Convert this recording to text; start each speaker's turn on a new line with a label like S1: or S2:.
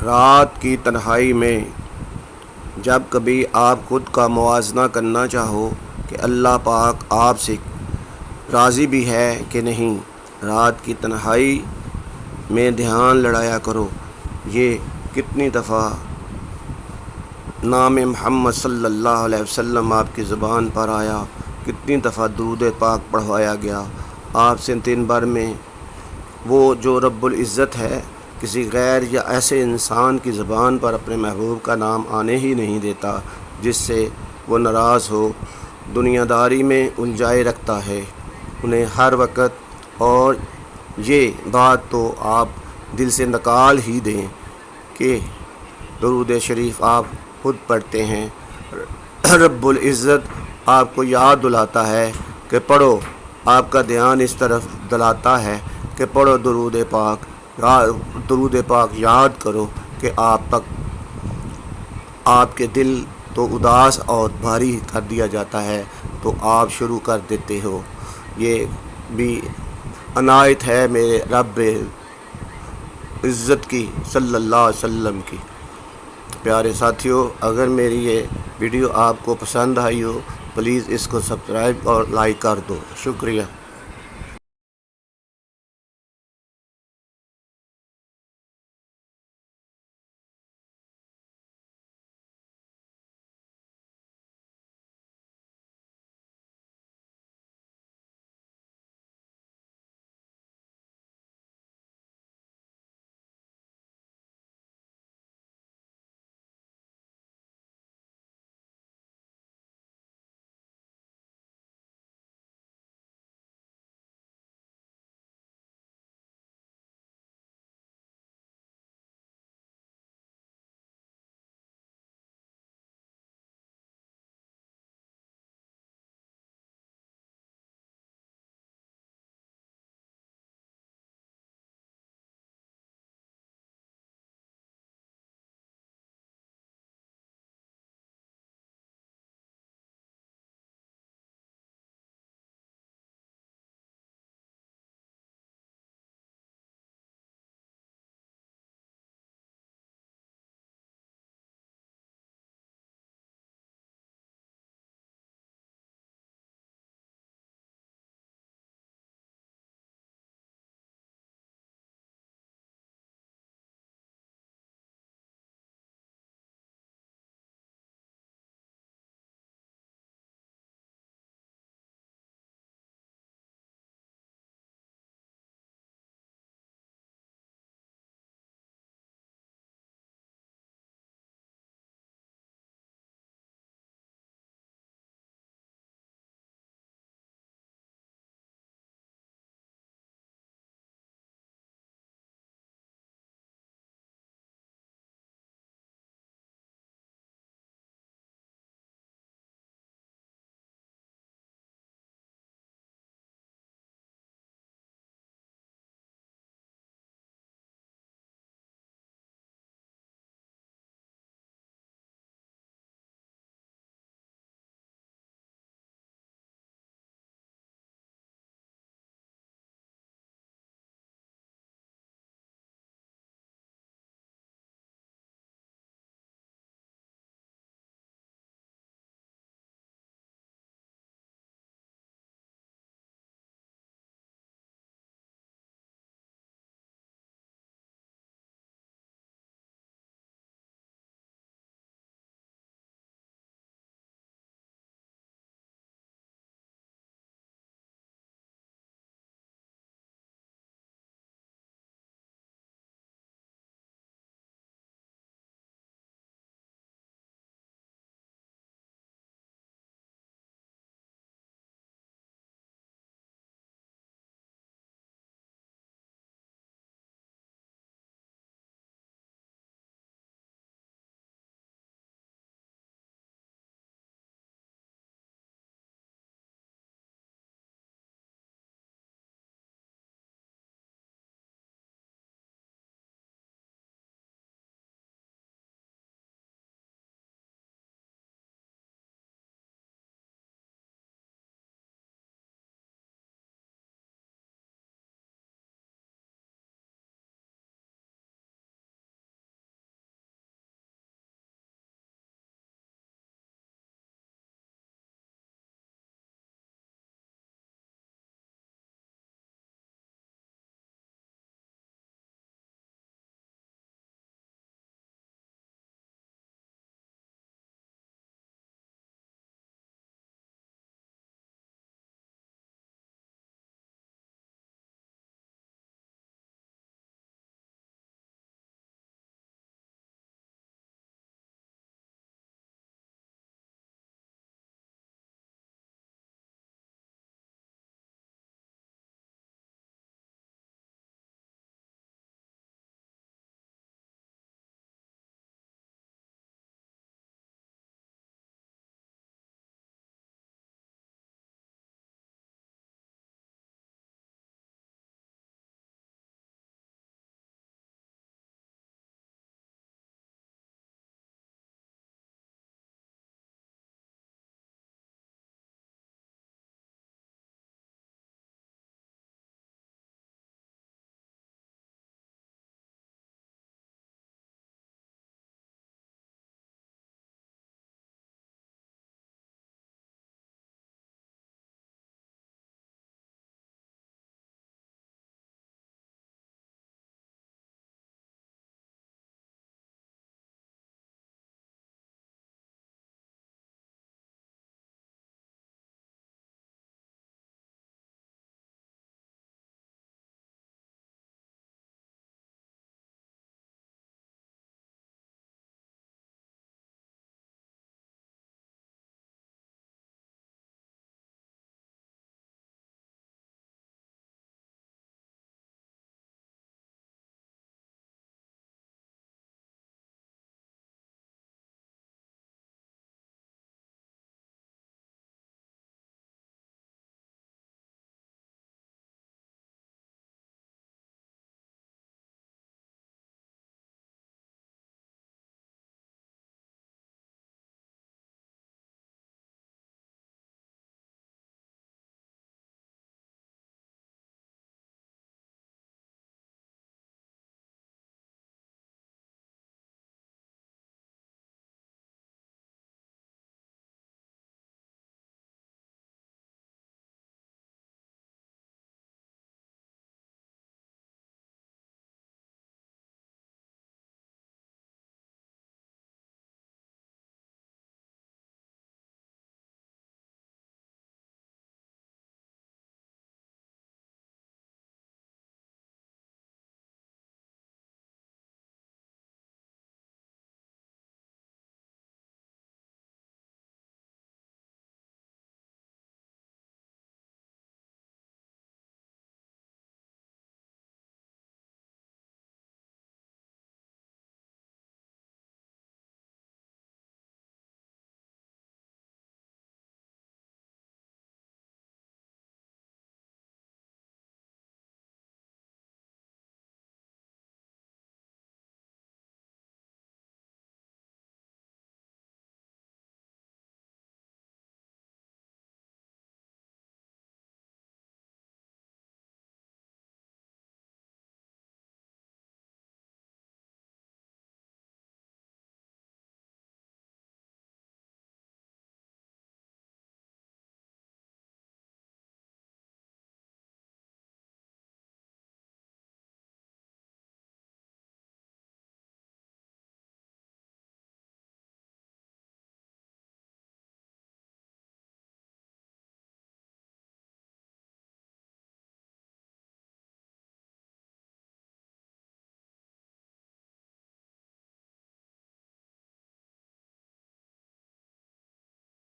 S1: رات کی تنہائی میں جب کبھی آپ خود کا موازنہ کرنا چاہو کہ اللہ پاک آپ سے راضی بھی ہے کہ نہیں، رات کی تنہائی میں دھیان لڑایا کرو۔ یہ کتنی دفعہ نام محمد صلی اللہ علیہ وسلم آپ کی زبان پر آیا، کتنی دفعہ درود پاک پڑھوایا گیا آپ سے دن بھر میں۔ وہ جو رب العزت ہے کسی غیر یا ایسے انسان کی زبان پر اپنے محبوب کا نام آنے ہی نہیں دیتا جس سے وہ ناراض ہو، دنیا داری میں الجھائے رکھتا ہے انہیں ہر وقت۔ اور یہ بات تو آپ دل سے نکال ہی دیں کہ درود شریف آپ خود پڑھتے ہیں، رب العزت آپ کو یاد دلاتا ہے کہ پڑھو، آپ کا دھیان اس طرف دلاتا ہے کہ پڑھو درود پاک یاد کرو کہ آپ کے دل تو اداس اور بھاری کر دیا جاتا ہے تو آپ شروع کر دیتے ہو۔ یہ بھی عنایت ہے میرے رب عزت کی صلی اللہ علیہ وسلم کی۔ پیارے ساتھیوں، اگر میری یہ ویڈیو آپ کو پسند آئی ہو پلیز اس کو سبسکرائب اور لائک کر دو۔ شکریہ۔